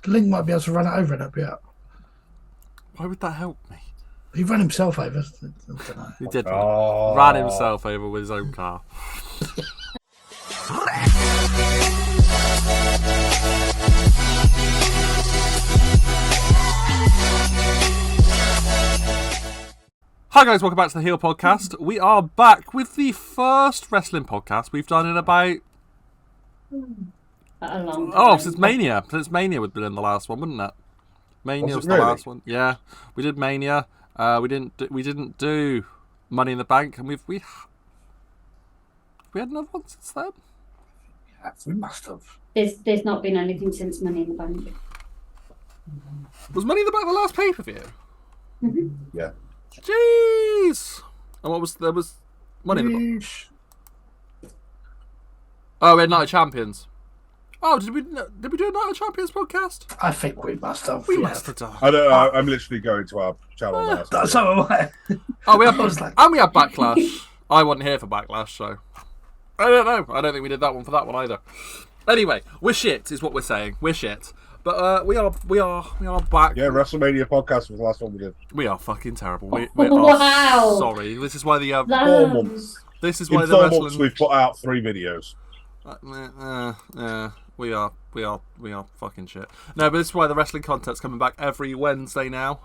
Link might be able to run it over and help you out. Why would that help me? He ran himself over. I don't know. He did. Ran himself over with his own car. Hi guys, welcome back to the Heel Podcast. We are back with the first wrestling podcast we've done in about... A long time. Oh, since Mania. Since Mania would have been the last one, wouldn't it? Mania was the last one. Yeah, we did Mania. We didn't do Money in the Bank, and we had another one since then. Yeah, we must have. There's not been anything since Money in the Bank. Was Money in the Bank the last pay-per-view? Mm-hmm. Yeah. Jeez. And what was there was Money in the Bank? Oh, we had Night of Champions. Oh, did we do a Night of Champions podcast? I think we must have. We must have done. I don't know. I'm literally going to our channel now. So am I. Oh, we had Backlash. I wasn't here for Backlash, so I don't know. I don't think we did that one for that one either. Anyway, we're shit, is what we're saying. We're shit, but we are back. Yeah, WrestleMania podcast was the last one we did. We are fucking terrible. We Wow. are sorry. This is why the 4 months. this is In why 4 the months wrestling. we've put out 3 videos. We are fucking shit. No, but this is why the wrestling content's coming back every Wednesday now.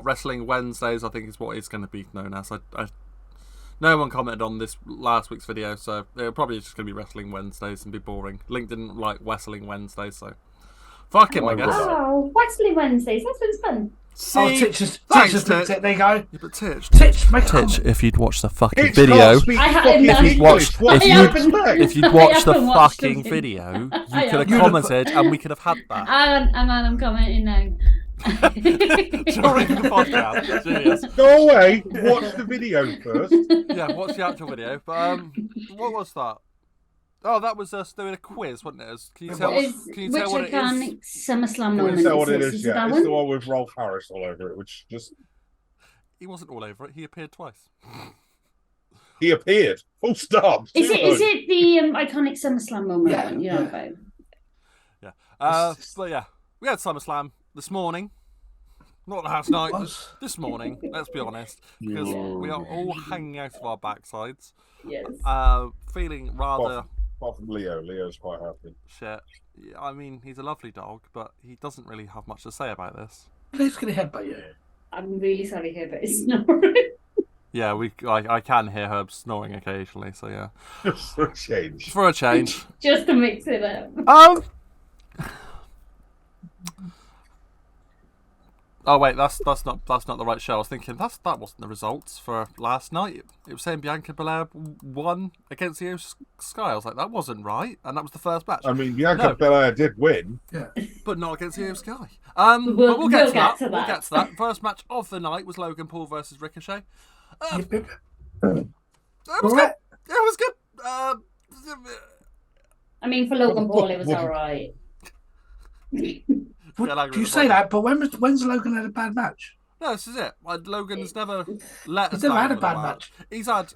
Wrestling Wednesdays, I think, is what it's going to be known as. No one commented on this last week's video, so they're probably just going to be Wrestling Wednesdays and be boring. Link didn't like Wrestling Wednesdays, so fuck him, I guess. Oh, Wrestling Wednesdays. That sounds fun. See, Titch thanks, just Titch. there you go. Yeah, but Titch, Make Titch, if you'd watch the fucking It's video, can't speak I fucking haven't done- English. What do you expect? if you'd watched the haven't watched fucking it. video, you I could have haven't. commented and we could have had that. I'm commenting now. During the podcast. Genius. Go away. Watch the video first. Yeah, watch the actual video. But what was that? Oh, that was us doing a quiz, wasn't it? Can you tell Which what it is? iconic SummerSlam Can moment you tell what it is? is? Is it Yeah, that it's one? the one with Rolf Harris all over it, which just He wasn't all over it. He appeared twice. he appeared. Full stop. Is it the iconic SummerSlam moment? Yeah, You know about? Yeah. But yeah, we had SummerSlam this morning. Not last night. was. This morning. Let's be honest, because we are all hanging out of our backsides. Yes. Feeling rather Apart from Leo. Leo's quite happy. shit. Yeah, I mean, he's a lovely dog, but he doesn't really have much to say about this. Please get ahead by you. I'm really sorry here, but it's snoring. Yeah, I can hear her snoring occasionally, so yeah. Just for a change. For a change. Just to mix it up. Oh wait, that's not the right show. I was thinking that wasn't the results for last night. It was saying Bianca Belair won against Io Sky. I was like, that wasn't right, and that was the first match. I mean, Bianca Belair did win. Yeah. But not against Io Sky. But we'll get to that. We'll get to that. First match of the night was Logan Paul versus Ricochet. It was good. It was good. I mean, for Logan Paul, it was all right. You say that, but when's Logan had a bad match? No, this is it. Logan's never let us He's never down had a with bad match. He's had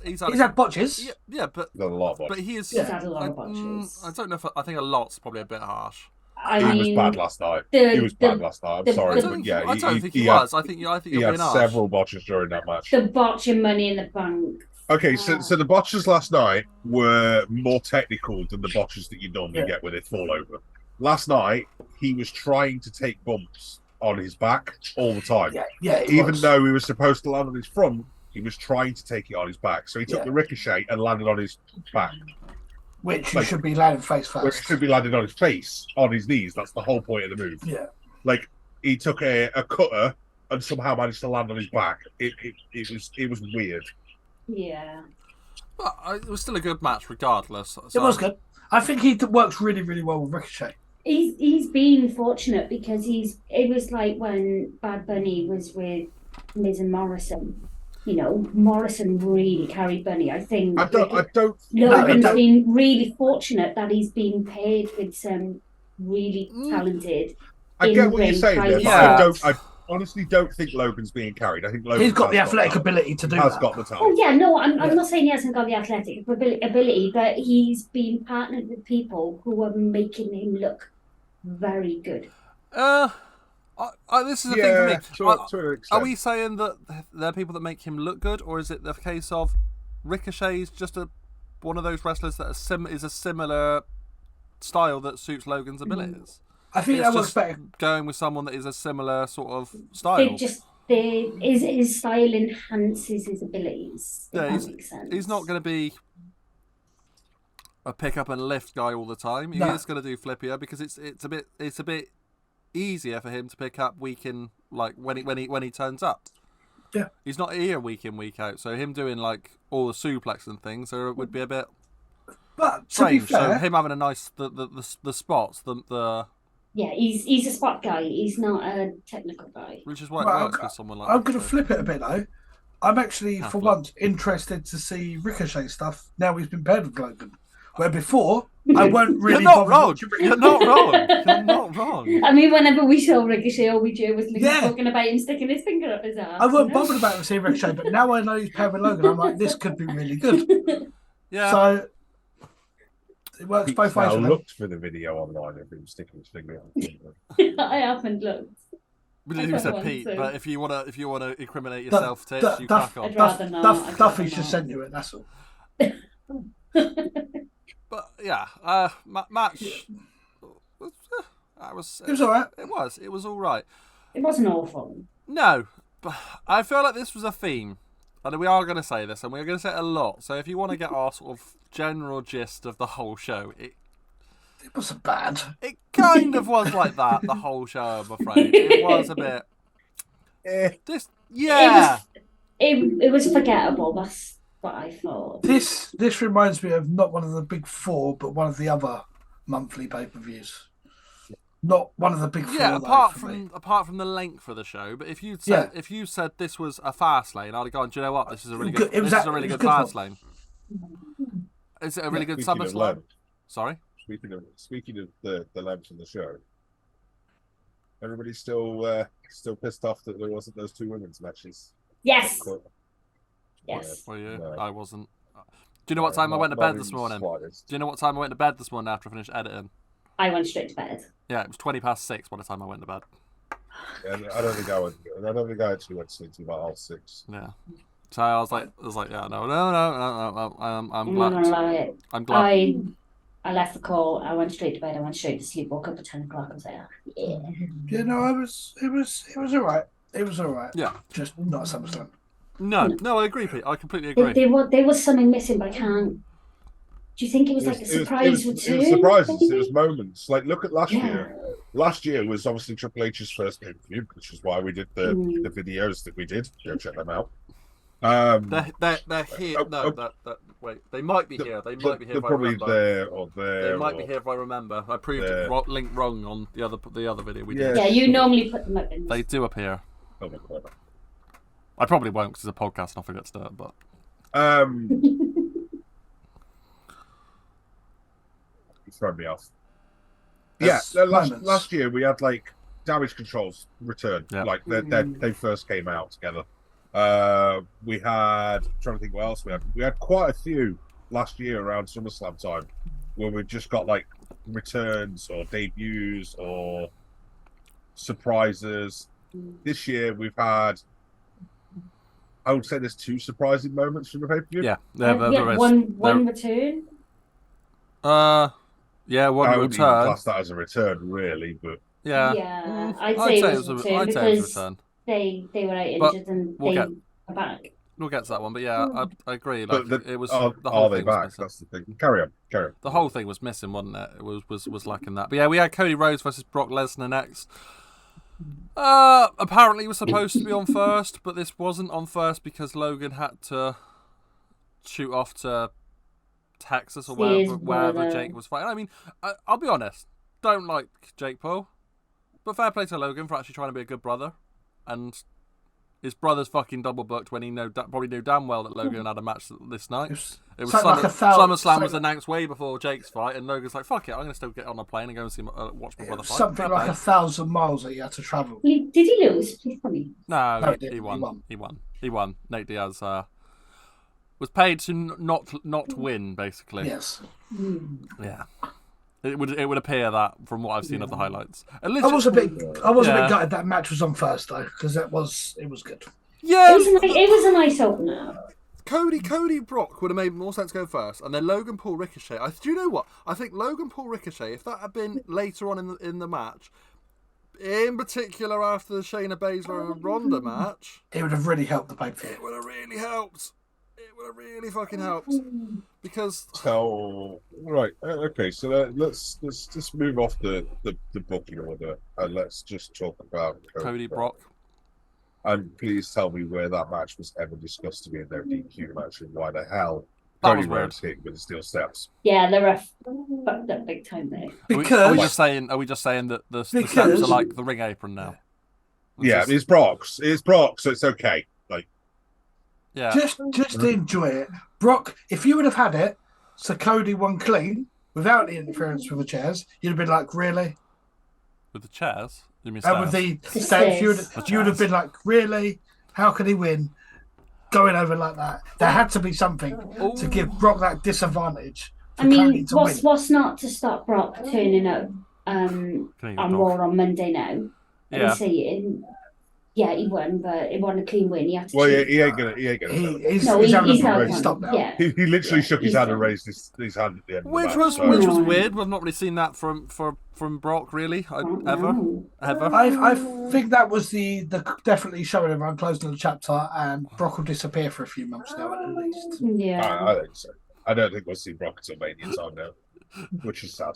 botches. Yeah, but He's had a lot of but he is. He's had a lot of botches. I don't know if I think a lot's probably a bit harsh. He was bad last night. He was bad last night. I'm sorry, but yeah, I don't think he had, was. I think you're he being had harsh. several botches during that match. The botching Money in the Bank. Okay, so the botches last night were more technical than the botches that you normally get with it fall over. Last night, he was trying to take bumps on his back all the time. Yeah. Even though he was supposed to land on his front, he was trying to take it on his back. So he took the ricochet and landed on his back. Which you should be landing face first. Which should be landed on his face, on his knees. That's the whole point of the move. Yeah. Like, he took a cutter and somehow managed to land on his back. It was weird. Yeah. But it was still a good match, regardless. So. It was good. I think he works really, really well with Ricochet. He's been fortunate because it was like when Bad Bunny was with Miz and Morrison. You know, Morrison really carried Bunny. I think Logan's been really fortunate that he's been paired with some really talented. I get what you're saying there, but I honestly don't think Logan's being carried. I think he's got the athletic ability to do that. Has got the talent. Oh yeah, no, I'm not saying he hasn't got the athletic ability, but he's been partnered with people who are making him look very good. This is the thing for me. To an extent. Are we saying that there are people that make him look good, or is it the case of Ricochet's just one of those wrestlers that is a similar style that suits Logan's abilities? I think that works better. Going with someone that is a similar sort of style. His style enhances his abilities. Yeah, that makes sense. He's not going to be a pick up and lift guy all the time. He is going to do flippier because it's a bit easier for him to pick up week in, like when he turns up. Yeah, he's not here week in week out, so him doing like all the suplex and things, so it would be a bit strange. To be fair, so him having a nice the spots the. Yeah, he's a spot guy. He's not a technical guy. Which is why it works with someone like that. I'm going to flip it a bit, though. I'm actually, for once, interested to see Ricochet stuff now he's been paired with Logan. Where before, I weren't really You're not wrong. You're not wrong. I mean, whenever we saw Ricochet, all we do was talking about him sticking his finger up his ass. I weren't bothered about seeing Ricochet, but now I know he's paired with Logan, I'm like, this could be really good. Yeah. So... it works both ways. I looked for the video online of him sticking his finger up. I haven't looked. You said Pete, but if you want to incriminate yourself, Tish, you crack on. I'd rather not. Duffy's just sent you it. That's all. But yeah, match. It was all right. It was all right. It wasn't awful. No, but I feel like this was a theme. And we are going to say this, and we're going to say it a lot. So if you want to get our sort of general gist of the whole show, it wasn't bad. It kind of was like that the whole show. I'm afraid it was a bit. It was forgettable. That's what I thought. This reminds me of not one of the big four, but one of the other monthly pay-per-views. Not one of the big four. Yeah, apart from the length of the show. But if you said this was a fast lane, I'd have gone, do you know what? This is a really good. This is a really good fast lane. Is it a really good SummerSlam? Sorry. Speaking of the length of the show, everybody's still pissed off that there wasn't those two women's matches. Yes. Yes. Were you? No. I wasn't. Do you know what time I went to bed this morning? Do you know what time I went to bed this morning after I finished editing? I went straight to bed. Yeah, it was 6:20 by the time I went to bed. Yeah, I don't think I actually went to sleep until about 6:30. Yeah. So I was like, yeah, no. I'm glad. I'm glad. I left the call. I went straight to bed. I went straight to sleep. Woke up at 10 o'clock. I was like, yeah. Yeah, no, it was all right. It was all right. Yeah. Just not SummerSlam. No, I agree, Pete. I completely agree. There was something missing, but I can't. Do you think it was like a surprise return? It was surprises. It was moments. Like, look at last year. Last year was obviously Triple H's first pay-per-view, which is why we did the videos that we did. Go check them out. They're here. Wait, they might be here. They might be here. They're probably there or there. They might be here if I remember. I proved it link wrong on the other video we did. Yeah, you normally put them up in. They do appear. I probably won't because it's a podcast and I'll forget to do it. But you throw me off. Yeah, last year we had like Damage Control's return. Yeah. Like they first came out together. We had, I'm trying to think what else we had quite a few last year around SummerSlam time where we just got like returns or debuts or surprises. This year we've had, I would say there's two surprising moments from the pay-per-view. Yeah, one return. Yeah, one return. I wouldn't class that as a return, really, but yeah, I'd say it was a return because they were out injured and they are back. We'll get to that one, but yeah, I agree. Like, it was. The whole thing back? That's the thing. Carry on. The whole thing was missing, wasn't it? It was lacking that. But yeah, we had Cody Rhodes versus Brock Lesnar next. Apparently it was supposed to be on first, but this wasn't on first because Logan had to shoot off to Texas or wherever Jake was fighting. I mean, I'll be honest, don't like Jake Paul, but fair play to Logan for actually trying to be a good brother. And his brother's fucking double booked when he probably knew damn well that Logan had a match this night. It was SummerSlam was announced way before Jake's fight, and Logan's like, "Fuck it, I'm going to still get on a plane and go and see watch my brother fight." Something like 1,000 miles that he had to travel. Did he lose? Please tell me. No, he won. Nate Diaz was paid to not win, basically. Yes. Yeah. It would appear that from what I've seen of the highlights. I was a bit gutted that match was on first though, because it was good. Yeah, it was a nice opener. Cody Brock would have made more sense going first, and then Logan Paul Ricochet. Do you know what? I think Logan Paul Ricochet, if that had been later on in the match, in particular after the Shayna Baszler and Ronda match, it would have really helped the pay-per-view. It would have really helped. It would have really fucking helped because. So right, okay. So let's just move off the booking order and let's just talk about Cody Brock. And please tell me where that match was ever discussed to be in their DQ match and why the hell That Cody was weird. Rhodes hit with the steel steps. Yeah, the ref fucked up big time there. Because are we just saying that the steps are like the ring apron now? It's Brock's, so it's okay. Like, yeah, just enjoy it. Brock, if you would have had it, so Cody won clean without the interference with the chairs, you'd have been like, really? With the chairs? You mean with the stairs? You would have been like, really? How could he win? Going over like that. There had to be something to give Brock that disadvantage. I mean, what's not to stop Brock turning up on Raw on Monday now? Yeah. Yeah, he won, but it wasn't a clean win. He had to. Well, he ain't gonna. He's having a stop now. Yeah. He literally shook his hand and raised his hand at the end. Which was weird. We've not really seen that from Brock really ever. I think that was the definitely showing everyone closing the chapter, and Brock will disappear for a few months now at least. Yeah, I think so. I don't think we'll see Brock until Mania time now, which is sad.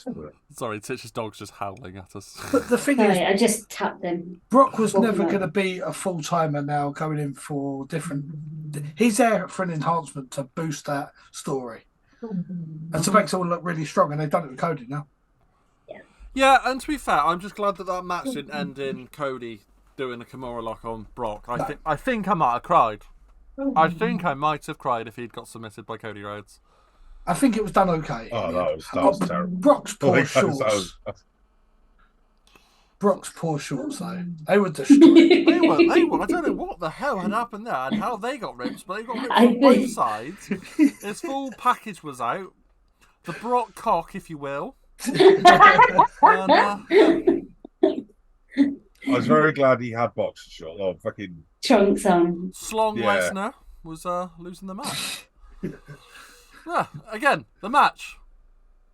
Sorry, Titch's dog's just howling at us. But the thing is, I just tapped him. Brock was never going to be a full-timer now, going in for different. He's there for an enhancement to boost that story and to make it all look really strong, and they've done it with Cody now. Yeah, and to be fair, I'm just glad that match didn't end in Cody doing a Kimura lock on Brock. I think I might have cried. I think I might have cried if he'd got submitted by Cody Rhodes. I think it was done okay. Oh, that was terrible. Brock's poor shorts. Brock's poor shorts, though. They were destroyed. They were. I don't know what the hell had happened there and how they got ripped, but they got ripped on both sides. His full package was out. The Brock cock, if you will. I was very glad he had boxer shorts. Oh, fucking trunks on. Slong Lesnar was losing the match. Yeah, again, the match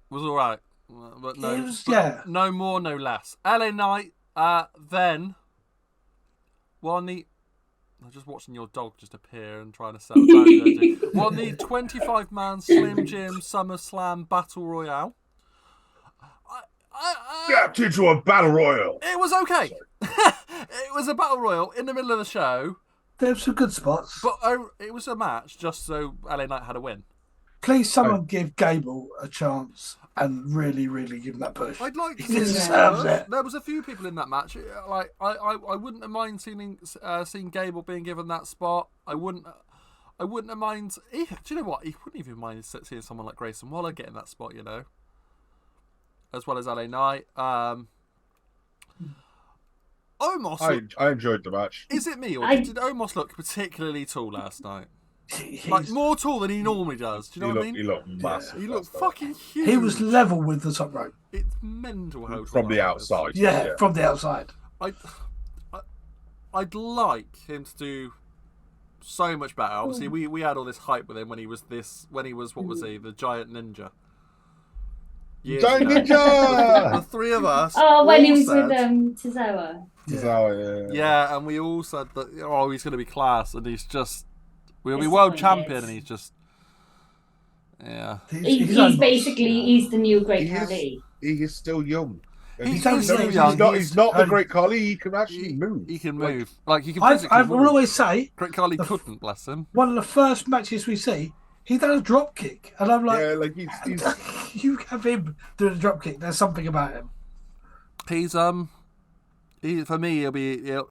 was all right, but no more, no less. LA Knight, then won the. I'm just watching your dog just appear and trying to settle down. Won the 25-man Slim Jim SummerSlam Battle Royale. Stepped into a battle royal. It was okay. It was a battle royal in the middle of the show. There were some good spots, but it was a match just so LA Knight had a win. Please, someone give Gable a chance and really, really give him that push. I'd like to he deserves it. There was a few people in that match. Like I wouldn't have mind seeing Gable being given that spot. I wouldn't have mind. Do you know what? He wouldn't even mind seeing someone like Grayson Waller getting that spot. You know, as well as LA Knight. Omos. I enjoyed the match. Is it me or did Omos look particularly tall last night? Like more tall than he normally does. Do you know what I mean? He looked massive. He looked fucking huge. He was level with the top rope. It's mental how from the outside. Yeah, from the outside. I'd like him to do so much better. Obviously, we had all this hype with him when he was what was he? The Giant Ninja. Giant Ninja. The three of us. Oh, when he was with Tozawa. Tozawa, yeah, and we all said that he's going to be class, and he's just. We'll be world champion, and he's just, He's basically the new Great Khali. He is still young. He's still young. He's not the Great Khali. He can actually move. He can move. Like he can. I will always say, Great Khali couldn't, bless him. One of the first matches we see, he done a drop kick, and I'm like, he's you have him doing a drop kick. There's something about him. He's for me, he'll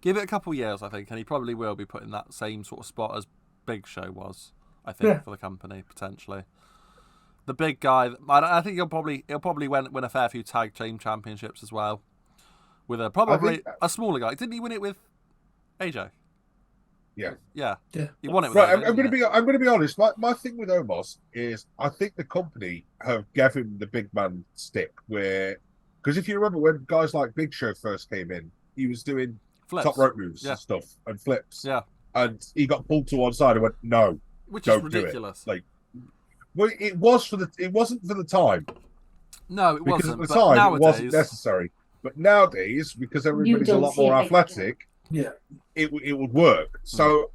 give it a couple of years, I think, and he probably will be put in that same sort of spot as Big Show was, I think, for the company, potentially. The big guy, I think he'll probably win a fair few tag team championships as well, with a smaller guy. Didn't he win it with AJ? Yeah. You want it with Right, AJ, I'm going to be honest. My thing with Omos is I think the company have given him the big man stick because if you remember when guys like Big Show first came in, he was doing flips. top rope moves and stuff and flips. Yeah. And he got pulled to one side and went, "No, which don't is ridiculous." Do it. Well, it wasn't for the time. No, it because wasn't. At the time, nowadays, it wasn't necessary. But nowadays, because everybody's a lot more athletic, it would work. So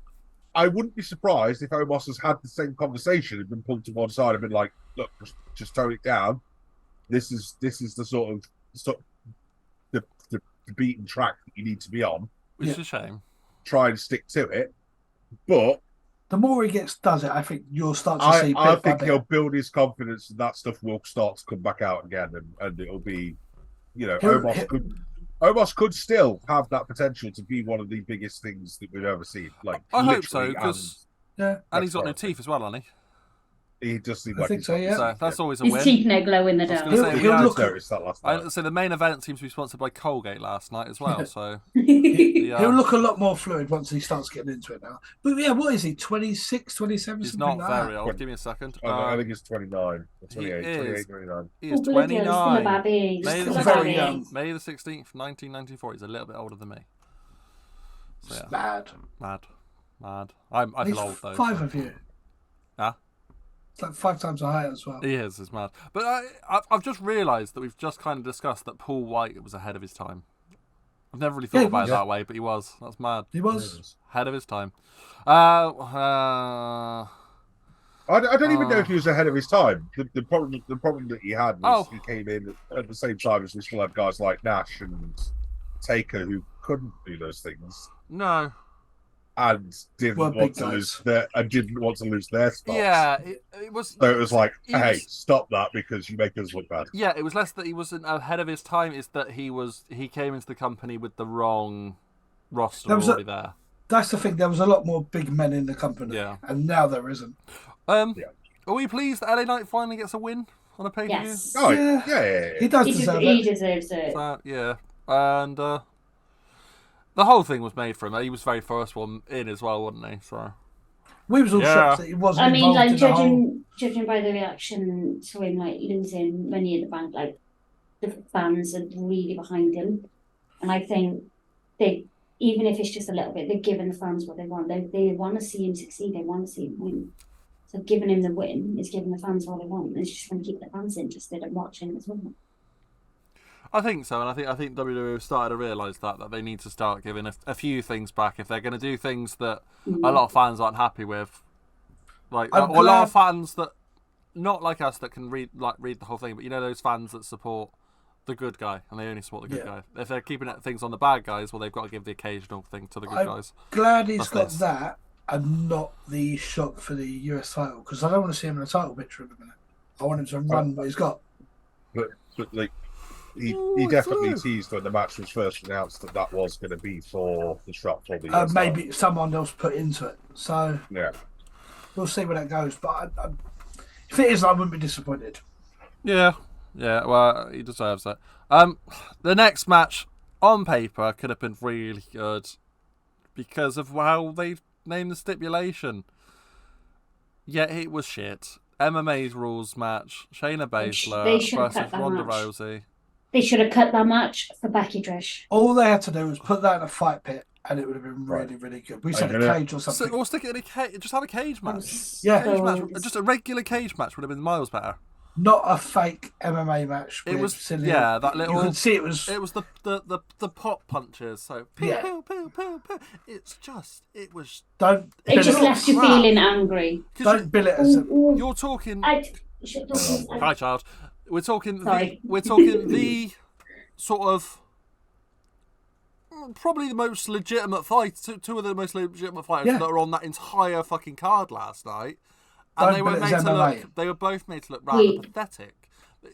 I wouldn't be surprised if Omos has had the same conversation and been pulled to one side and been like, "Look, just tone it down. This is the sort of the beaten track that you need to be on." Which is a shame. Try and stick to it, but the more he does it, I think you'll start to see. I think he'll build his confidence, and that stuff will start to come back out again, and it'll be, Omos could still have that potential to be one of the biggest things that we've ever seen. Like I hope so, because and he's got no teeth as well, hasn't he? He does seem I like think so, yeah. So that's always a His win. teeth now glow in the dark. So the main event seems to be sponsored by Colgate last night as well. So he'll look a lot more fluid once he starts getting into it now. But yeah, what is he? 26, 27? He's not very old. Give me a second. I think he's 29, 28, 29. He is 29. May the 16th, 1994. He's a little bit older than me. So, yeah. Mad. I feel old though. 5 of you. Huh? It's like 5 times the height as well. He is, it's mad. But I've just realised that we've just kind of discussed that Paul White was ahead of his time. I've never really thought about it that way, but he was. That's mad. He was. Ahead of his time. I don't even know if he was ahead of his time. The problem that he had was he came in at the same time as we still had guys like Nash and Taker who couldn't do those things. No. And didn't want to lose their spots. Yeah, it was. So it was like, hey, stop that because you make us look bad. Yeah, it was less that he wasn't ahead of his time; it's that he came into the company with the wrong roster already there. That's the thing. There was a lot more big men in the company, and now there isn't. Are we pleased that LA Knight finally gets a win on a pay-per-view? Yes. Oh yeah. He does deserve it. He deserves it. Yeah, and. The whole thing was made for him. He was very first one in as well, wasn't he? So we was all shocked that he wasn't. I mean, like judging by the reaction to him, like losing Money in the Bank, like the fans are really behind him, and I think even if it's just a little bit, they're giving the fans what they want. They want to see him succeed. They want to see him win. So giving him the win is giving the fans what they want. It's just going to keep the fans interested in watching as well. I think so, and I think WWE have started to realise that they need to start giving a few things back if they're going to do things that a lot of fans aren't happy with, or a lot of fans that not like us that can read the whole thing, but those fans that support the good guy and they only support the good guy. If they're keeping things on the bad guys, well, they've got to give the occasional thing to the good guys. Glad he's got that and not the shot for the US title because I don't want to see him in a title picture in a minute. I want him to run what he's got. But like. He definitely teased when the match was first announced that was going to be for the shot for the maybe someone else put into it. So we'll see where that goes. But if it is, I wouldn't be disappointed. Yeah. Well, he deserves that. The next match on paper could have been really good because of how they've named the stipulation. Yet it was shit. MMA's rules match. Shayna Baszler versus Ronda Rousey. They should have cut that match for Becky Trish. All they had to do was put that in a fight pit, and it would have been really, really good. We said a cage or something. Or stick it in a cage. Just have a cage match. Cage match. Just a regular cage match would have been miles better. Not a fake MMA match. It was silly. Yeah, that little. You could see it was. It was the pop punches. So pew. It's just it was. Don't. It just left you feeling angry. Don't bill it as. You're talking. Hi, child. We're talking. The sort of probably the most legitimate fight. Two of the most legitimate fighters that are on that entire fucking card last night, and they were made to look. They were both made to look rather pathetic.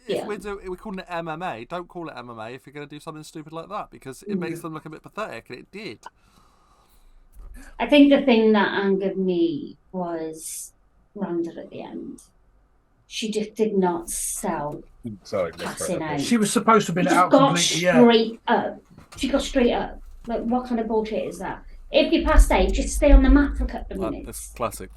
If we're calling it MMA, don't call it MMA if you're going to do something stupid like that because it makes them look a bit pathetic, and it did. I think the thing that angered me was Ronda at the end. She just did not sell. Passing out. She was supposed to have been out completely. Straight up. She got straight up. Like, what kind of bullshit is that? if you're past 8, just stay on the mat for a couple of minutes. It's classic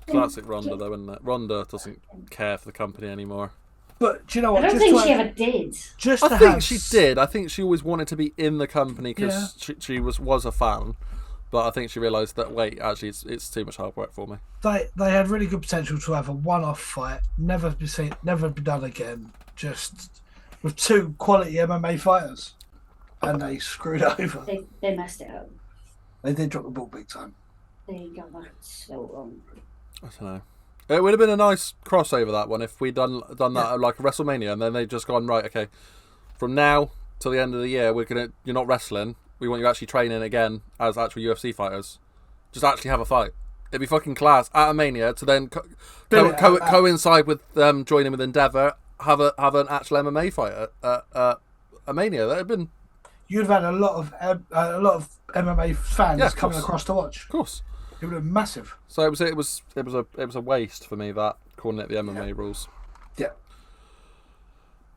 Ronda, though, isn't it? Ronda doesn't care for the company anymore. But do you know what? I don't think she ever did. I think she did. I think she always wanted to be in the company because she was a fan. But I think she realised that, wait, actually, it's too much hard work for me. They had really good potential to have a one-off fight, never be done again, just with 2 quality MMA fighters. And they screwed it over. They messed it up. They did drop the ball big time. They got that so wrong. I don't know. It would have been a nice crossover, that one, if we'd done that at like a WrestleMania, and then they'd just gone, right, okay, from now till the end of the year, you're not wrestling. We want you actually training again as actual UFC fighters. Just actually have a fight. It'd be fucking class at a Mania to then coincide with joining with Endeavour, have an actual MMA fight at a Mania. That'd have been. You'd have had a lot of MMA fans coming across to watch. Of course, it would have been massive. So it was a waste for me, that calling it the MMA rules. Yeah.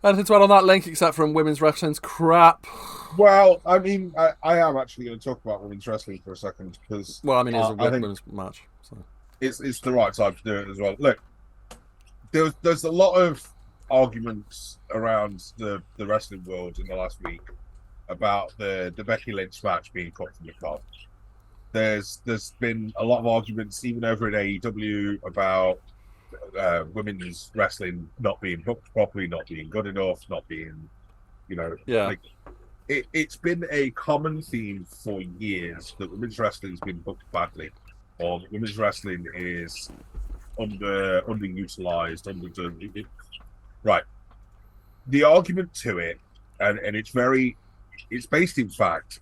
Anything to add on that link except from women's wrestling's crap? Well, I mean, I am actually going to talk about women's wrestling for a second because it's a women's match. So. It's the right time to do it as well. Look, there's a lot of arguments around the wrestling world in the last week about the Becky Lynch match being cut from the card. There's been a lot of arguments even over in AEW about women's wrestling not being booked properly, not being good enough, not being, like it's been a common theme for years that women's wrestling has been booked badly, or that women's wrestling is underutilized, underdone. Right. The argument to it, and it's based in fact,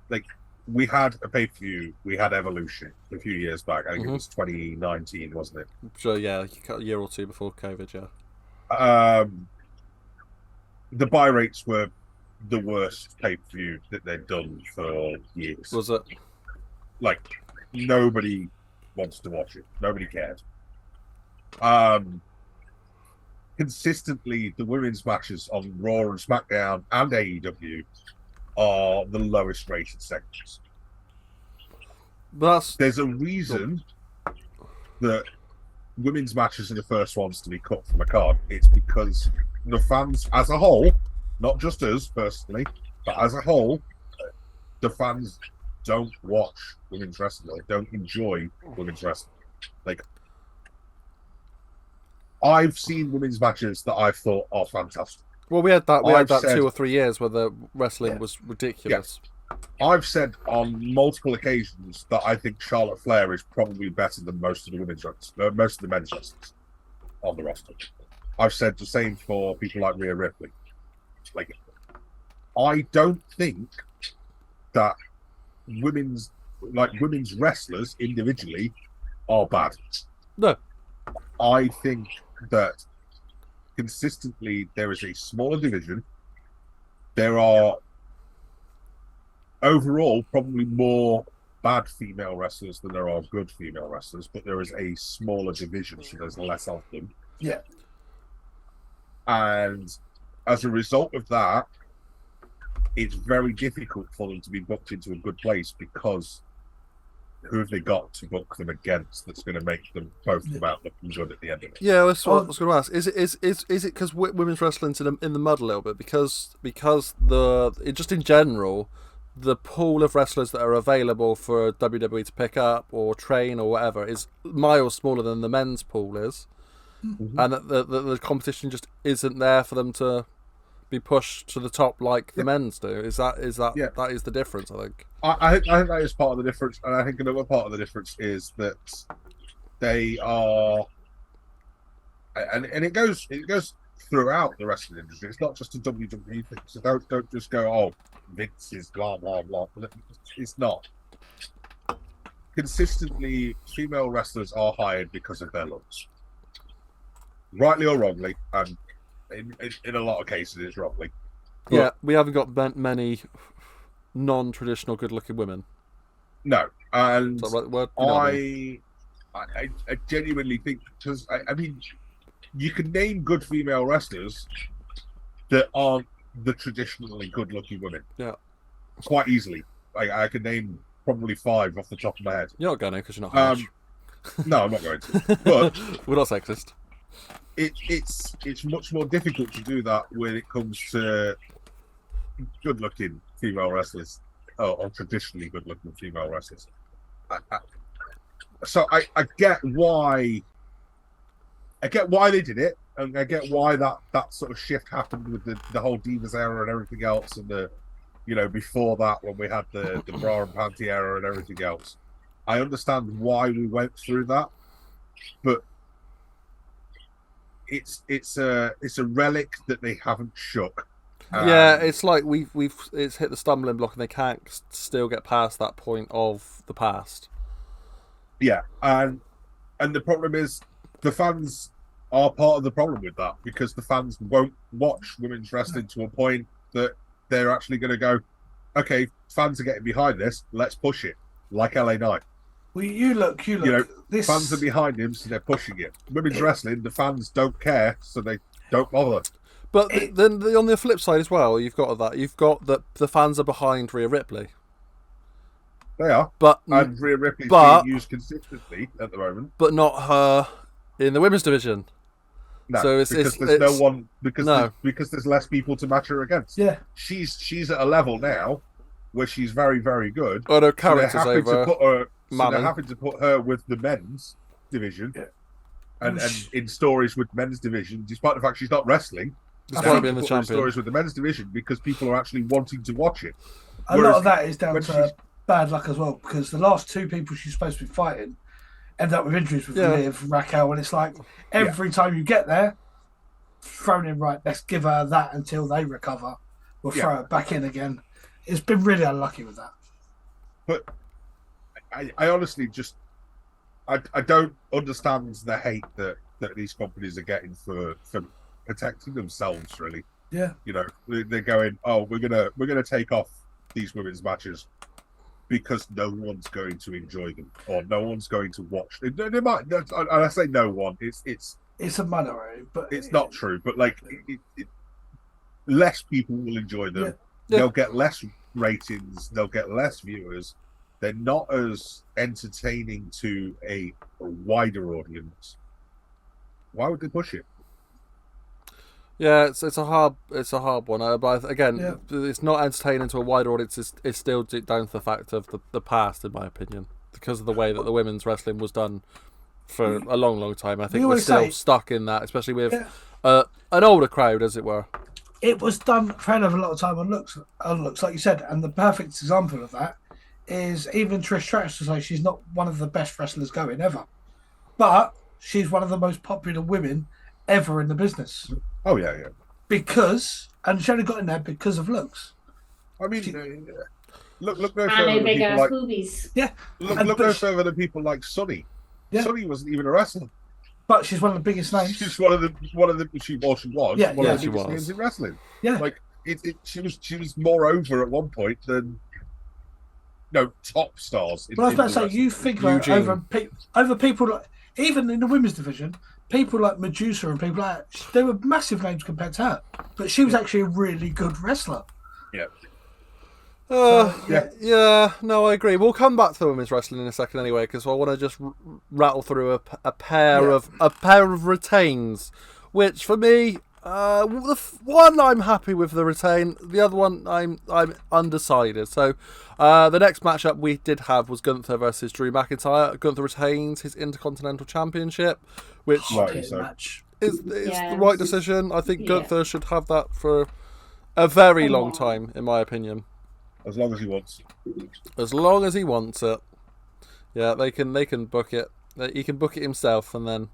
like, we had a pay-per-view, we had Evolution a few years back. I think it was 2019, wasn't it? Sure, yeah, a year or two before COVID, yeah. The buy rates were the worst pay-per-view that they'd done for years. Was it? Like, nobody wanted to watch it. Nobody cared. Consistently, the women's matches on Raw and SmackDown and AEW are the lowest rated segments. There's a reason that women's matches are the first ones to be cut from a card. It's because the fans as a whole, not just us personally, but as a whole, the fans don't watch women's wrestling. They don't enjoy women's wrestling. Like, I've seen women's matches that I thought are fantastic. Well, we had that 2 or 3 years where the wrestling was ridiculous. Yeah. I've said on multiple occasions that I think Charlotte Flair is probably better than most of the men's wrestlers on the roster. I've said the same for people like Rhea Ripley. Like, I don't think that women's wrestlers individually are bad. No. I think that consistently there is a smaller division. There are overall probably more bad female wrestlers than there are good female wrestlers, but there is a smaller division, so there's less of them. Yeah. And as a result of that, it's very difficult for them to be booked into a good place because who have they got to book them against that's going to make them both come out looking good at the end of it? Yeah, that's what I was going to ask. Is it because women's wrestling's in the mud a little bit because just in general, the pool of wrestlers that are available for WWE to pick up or train or whatever is miles smaller than the men's pool is, and that the competition just isn't there for them to be pushed to the top like the men's do. That is the difference, I think. I think that is part of the difference, and I think another part of the difference is that they are, and it goes throughout the wrestling industry. It's not just a WWE thing. So don't just go, oh, Vince is blah blah blah. It's not. Consistently, female wrestlers are hired because of their looks, rightly or wrongly, and in a lot of cases it's wrongly. But, yeah, we haven't got many non-traditional good-looking women. No, and is that right word? I genuinely think, because I mean, you can name good female wrestlers that aren't the traditionally good-looking women. Yeah, quite easily. I could name probably 5 off the top of my head. You're not going to because you're not harsh. No, I'm not going to. But we're not sexist. It's much more difficult to do that when it comes to good-looking female wrestlers, or traditionally good-looking female wrestlers. So I get why they did it, and I get why that sort of shift happened with the whole Divas era and everything else, and before that when we had the bra and panty era and everything else. I understand why we went through that, but it's a relic that they haven't shook. Yeah, it's like it's hit the stumbling block and they can't still get past that point of the past. Yeah, and the problem is the fans are part of the problem with that, because the fans won't watch women's wrestling to a point that they're actually going to go, okay, fans are getting behind this, let's push it, like LA Knight. Well, you look. This... Fans are behind him, so they're pushing it. Women's wrestling, the fans don't care, so they don't bother. But then on the flip side as well, you've got that the fans are behind Rhea Ripley. They are, and Rhea Ripley's being used consistently at the moment, but not her in the women's division. No, so because there's less people to match her against. Yeah, she's at a level now where she's very, very good. But her character's over. They're having to put her with the men's division, and in stories with men's division, despite the fact she's not wrestling. Despite being the champion. Stories with the men's division because people are actually wanting to watch it. A lot of that is down to bad luck as well, because the last 2 people she's supposed to be fighting end up with injuries with Liv, Raquel, and it's like every time you get there, thrown in right, let's give her that until they recover. We'll throw her back in again. It's been really unlucky with that. But I honestly just I don't understand the hate that these companies are getting for protecting themselves, really. Yeah. They're going, oh, we're gonna take off these women's matches because no one's going to enjoy them, or no one's going to watch. They might, and I say no one. It's a minority, but it's not true. But like, less people will enjoy them. Yeah. They'll get less ratings. They'll get less viewers. They're not as entertaining to a wider audience. Why would they push it? Yeah, it's a hard one. But again, it's not entertaining to a wider audience. It's still down to the fact of the past, in my opinion, because of the way that the women's wrestling was done for a long, long time. I think we're still stuck in that, especially with an older crowd, as it were. It was done for a lot of time on looks, like you said, and the perfect example of that is even Trish Stratus to say she's not one of the best wrestlers going ever, but she's one of the most popular women ever in the business. Oh yeah. And she only got in there because of looks. I mean, look no further than people like boobies. Yeah. Look no further than people like Sunny. Yeah. Sunny wasn't even a wrestler, but she's one of the biggest names. She's one of the one of the biggest names in wrestling. Yeah. Like she was more over at one point than top stars. Well, I was about to say, you think about over people like, even in the women's division, people like Medusa and people like that, they were massive names compared to her, but she was actually a really good wrestler. Yeah. No, I agree. We'll come back to women's wrestling in a second anyway, because I want to just rattle through a pair of retains, which for me, the one I'm happy with the retain, the other one I'm undecided. So the next matchup we did have was Gunther versus Drew McIntyre. Gunther retains his Intercontinental Championship, which is the right decision. I think Gunther should have that for a very long time, in my opinion. As long as he wants. As long as he wants it. Yeah, they can book it. He can book it himself, and then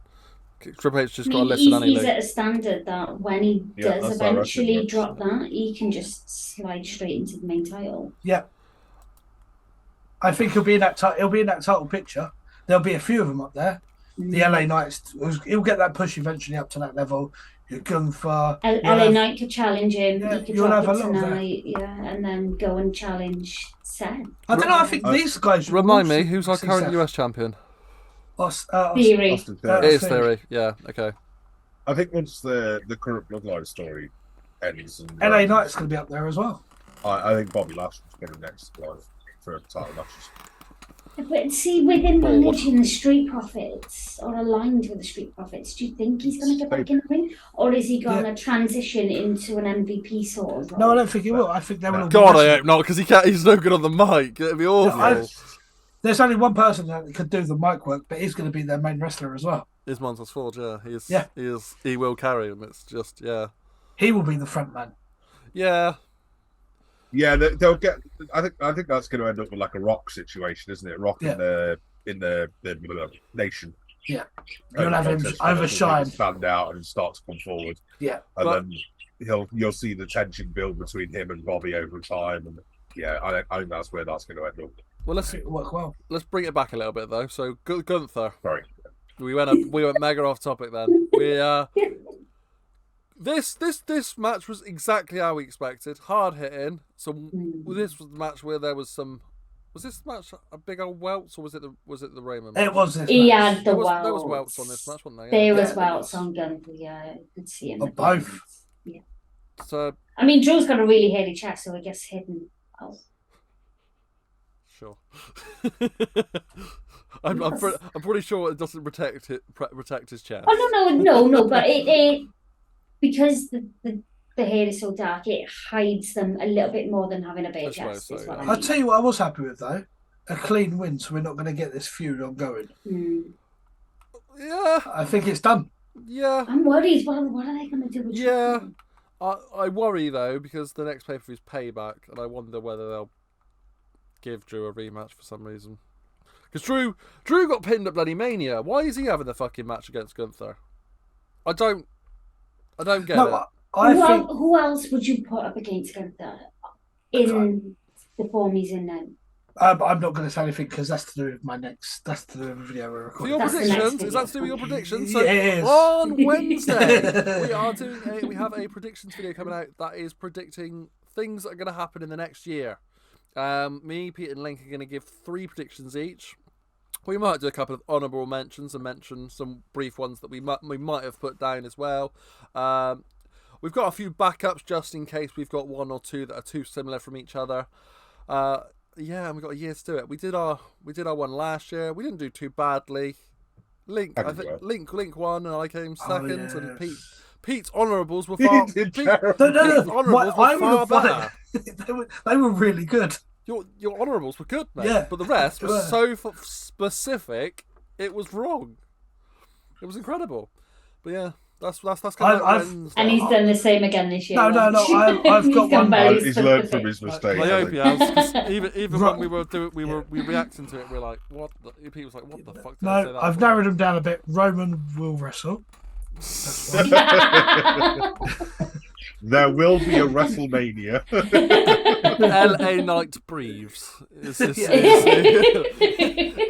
Triple H just got to listen anyway. He's at a standard that when he does eventually drop that, he can just slide straight into the main title. Yeah. I think he'll be in that title picture. There'll be a few of them up there. The LA Knights, he'll get that push eventually up to that level. Gunther. LA Knight could challenge him. He could drop it tonight, and then go and challenge Seth. I don't know. I think these guys. Remind me, who's our current US champion? Theory. It is Theory. Yeah. Okay. I think once the current Bloodline story ends, and LA Knight's going to be up there as well. I think Bobby Lashley's going to next live. for title matches. But see, with him managing the Street Profits or aligned with the Street Profits, do you think he's going to get back in the ring, or is he going to transition into an MVP sort of role? No, I don't think he will. I think they will. God, I hope not, because he's no good on the mic. It'd be awful. There's only one person that could do the mic work, but he's going to be their main wrestler as well. Is Montez Ford? Yeah, he will carry him. It's just he will be the front man. Yeah. Yeah, they'll get. I think that's going to end up with like a Rock situation, isn't it? Rock in the nation. Yeah, you'll have him overshine, stand out, and start to come forward. Yeah, and then you'll see the tension build between him and Bobby over time, and I think that's where that's going to end up. Well, let's bring it back a little bit though. So Gunther. Sorry, we went mega off topic then. This match was exactly how we expected. Hard hitting. So this was the match where there was some. Was this match a big old welts, or was it the Raymond match? It was this He match. had the welts. There was welts on this match, wasn't there? There was welts on Gunther. Yeah, I could see him. Both. Yeah. So I mean, Drew's got a really hairy chest, so I guess hidden. Oh. Sure. I'm pretty sure it doesn't protect his chest. Oh no! But it because the hair is so dark, it hides them a little bit more than having a bare chest. I'll tell you what I was happy with though, a clean win, so we're not going to get this feud ongoing. Yeah, I think it's done. Yeah, I'm worried. What are they going to do with Drew? I worry though, because the next pay-per-view is Payback, and I wonder whether they'll give Drew a rematch for some reason. Because Drew got pinned at bloody Mania. Why is he having the fucking match against Gunther? I don't get it. Who else would you put up against Gunther in the form he's in now? I'm not going to say anything because that's to do with my next. That's to do with the video we're recording. For your predictions, is that to do with your predictions? So yeah, it is. On Wednesday, we have a predictions video coming out that is predicting things that are going to happen in the next year. Me, Pete, and Link are going to give 3 predictions each. We might do a couple of honourable mentions and mention some brief ones that we might have put down as well. We've got a few backups just in case we've got 1 or 2 that are too similar from each other. And we've got a year to do it. We did our one last year. We didn't do too badly. Link won, and I came second, and Pete's honourables were far. I better. They were really good. Your honourables were good, mate. Yeah, but the rest was so specific, it was wrong. It was incredible. But yeah, that's kind of. And he's done the same again this year. No. I've got one. He's learned from his mistakes. I hope he has. Even when we were reacting to it, we were like, "What?" People was like, "What the fuck?" Did I say that I've narrowed him down a bit. Roman will wrestle. There will be a WrestleMania. LA Knight breathes.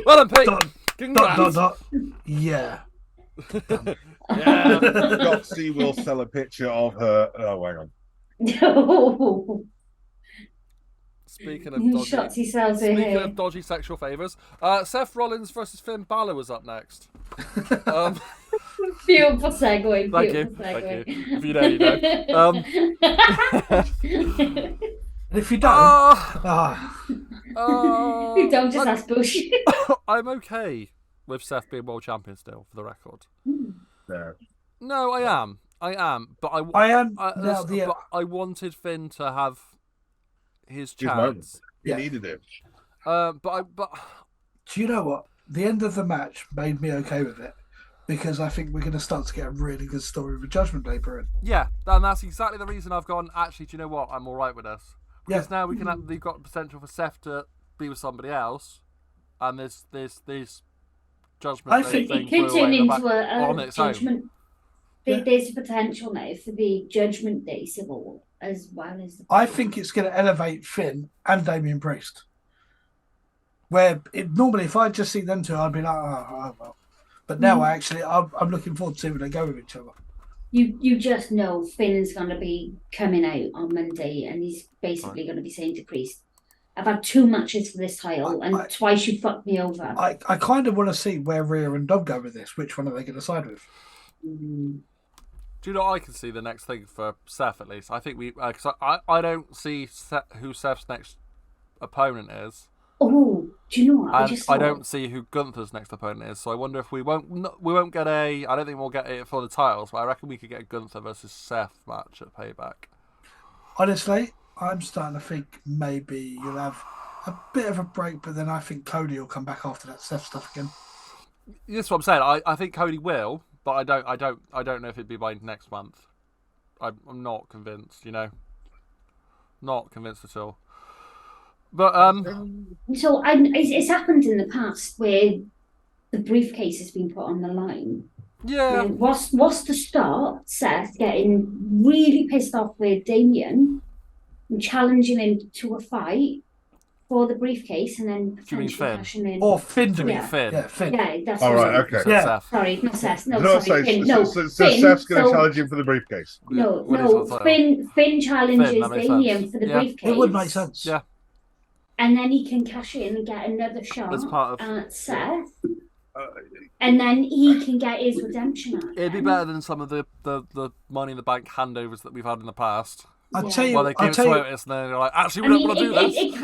Well done, Pete. Congrats. Yeah. Yeah. Dotsy will sell a picture of her. Oh, hang on. No. Speaking of dodgy sexual favours, Seth Rollins versus Finn Balor was up next. Beautiful segue. Thank you. If you know, you know. If you don't, you don't just ask Bush. I'm okay with Seth being world champion still, for the record. No, I am. But I wanted Finn to have his chance. He needed it. But do you know what? The end of the match made me okay with it, because I think we're going to start to get a really good story with Judgment Day brewing. Yeah, and that's exactly the reason I've gone, actually, do you know what? I'm all right with this. Because now we've got potential for Seth to be with somebody else, and there's Judgment Day thing. It could turn into a Judgment. There's potential now for the Judgment Day Civil War as well as. I think it's going to elevate Finn and Damian Priest. Where normally, if I just see them two, I'd be like, oh well. But now I'm looking forward to see where they go with each other. You just know Finn's going to be coming out on Monday, and he's basically going to be saying to Priest, I've had 2 matches for this title, and twice you fucked me over. I kind of want to see where Rhea and Dom go with this. Which one are they going to side with? Mm-hmm. Do you know I can see the next thing for Seth, at least? I think because I don't see who Seth's next opponent is. Oh, do you know what? I don't see who Gunther's next opponent is, so I wonder if we won't get a. I don't think we'll get it for the titles, but I reckon we could get a Gunther versus Seth match at Payback. Honestly, I'm starting to think maybe you'll have a bit of a break, but then I think Cody will come back after that Seth stuff again. That's what I'm saying. I think Cody will, but I don't know if it'd be by next month. I'm not convinced. Not convinced at all. But so it's happened in the past where the briefcase has been put on the line. Yeah. Was to start Seth getting really pissed off with Damien and challenging him to a fight for the briefcase, and then potentially cashing in. Or Finn. Finn. Yeah, Finn. Yeah, that's all right. Okay. Yeah. Seth. Sorry, not Seth. No, so sorry. Finn. No, so Finn, Seth's going to challenge him for the briefcase. No. Finn challenges Damien for the briefcase. It would make sense. Yeah. And then he can cash in and get another shot As part of... at Seth. And then he can get his redemption out. It'd be better than some of the Money in the Bank handovers that we've had in the past. I'll tell you. Well, they give it to Otis and then they're like, actually, we don't want to do this. It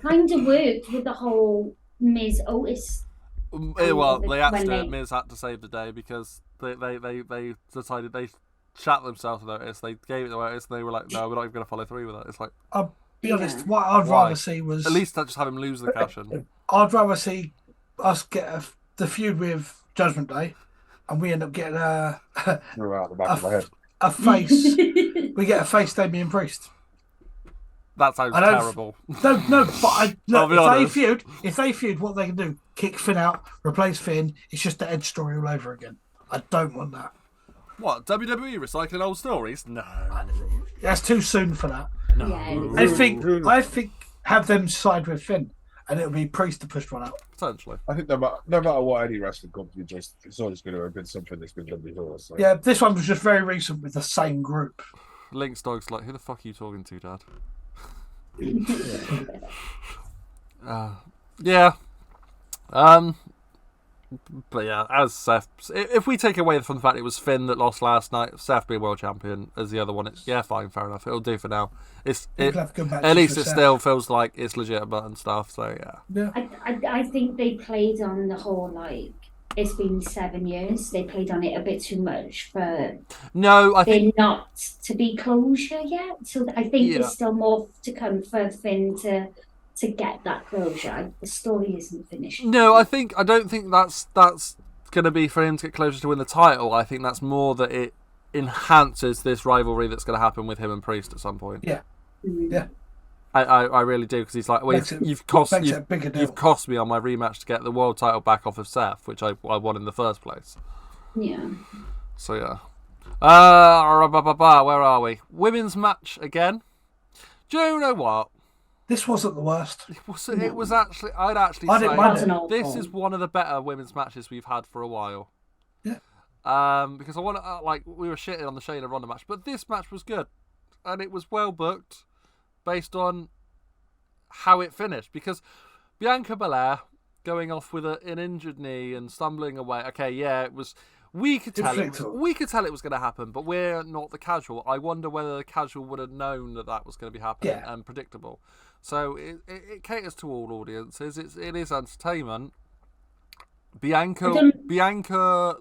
kind of worked with the whole Miz Otis. Well, Miz had to save the day because they decided they shat themselves with Otis. They gave it to Otis and they were like, no, we're not even going to follow through with it. It's like... I'll be honest, what I'd rather see was... At least just have him lose the cash in. I'd rather see us get the feud with Judgment Day and we end up getting out the back of my head. A face. We get a face Damian Priest. That sounds terrible. No, but if they feud, what they can do, kick Finn out, replace Finn, it's just the Edge story all over again. I don't want that. What, WWE recycling old stories? No. That's too soon for that. No. Yeah, I think have them side with Finn and it'll be Priest to push one out. Potentially. I think no matter what any wrestling company does, it's always going to have been something that's been done before. So. Yeah, this one was just very recent with the same group. Link's dog's like, who the fuck are you talking to, Dad? Yeah. But yeah, as Seth, if we take away from the fact it was Finn that lost last night, Seth being world champion as the other one, fine, fair enough. It'll do for now. At least it still feels like it's legitimate and stuff. So yeah. I think they played on the whole like it's been 7 years. They played on it a bit too much for. No, I think not to be closure yet. So I think there's still more to come for Finn to get that closure. The story isn't finished. No, I don't think that's going to be for him to get closer to win the title. I think that's more that it enhances this rivalry that's going to happen with him and Priest at some point. Yeah, yeah. I really do, because he's like, well, you've cost me on my rematch to get the world title back off of Seth, which I won in the first place. Yeah. So yeah. Where are we? Women's match again. Do you know what? This wasn't the worst. It was actually. I'd say this is one of the better women's matches we've had for a while. Yeah. Because I want to we were shitting on the Shayna Ronda match, but this match was good, and it was well booked, based on how it finished. Because Bianca Belair going off with an injured knee and stumbling away. Okay, yeah, it was. We could tell it was going to happen, but we're not the casual. I wonder whether the casual would have known that was going to be happening and predictable. So it caters to all audiences. It is entertainment. Bianca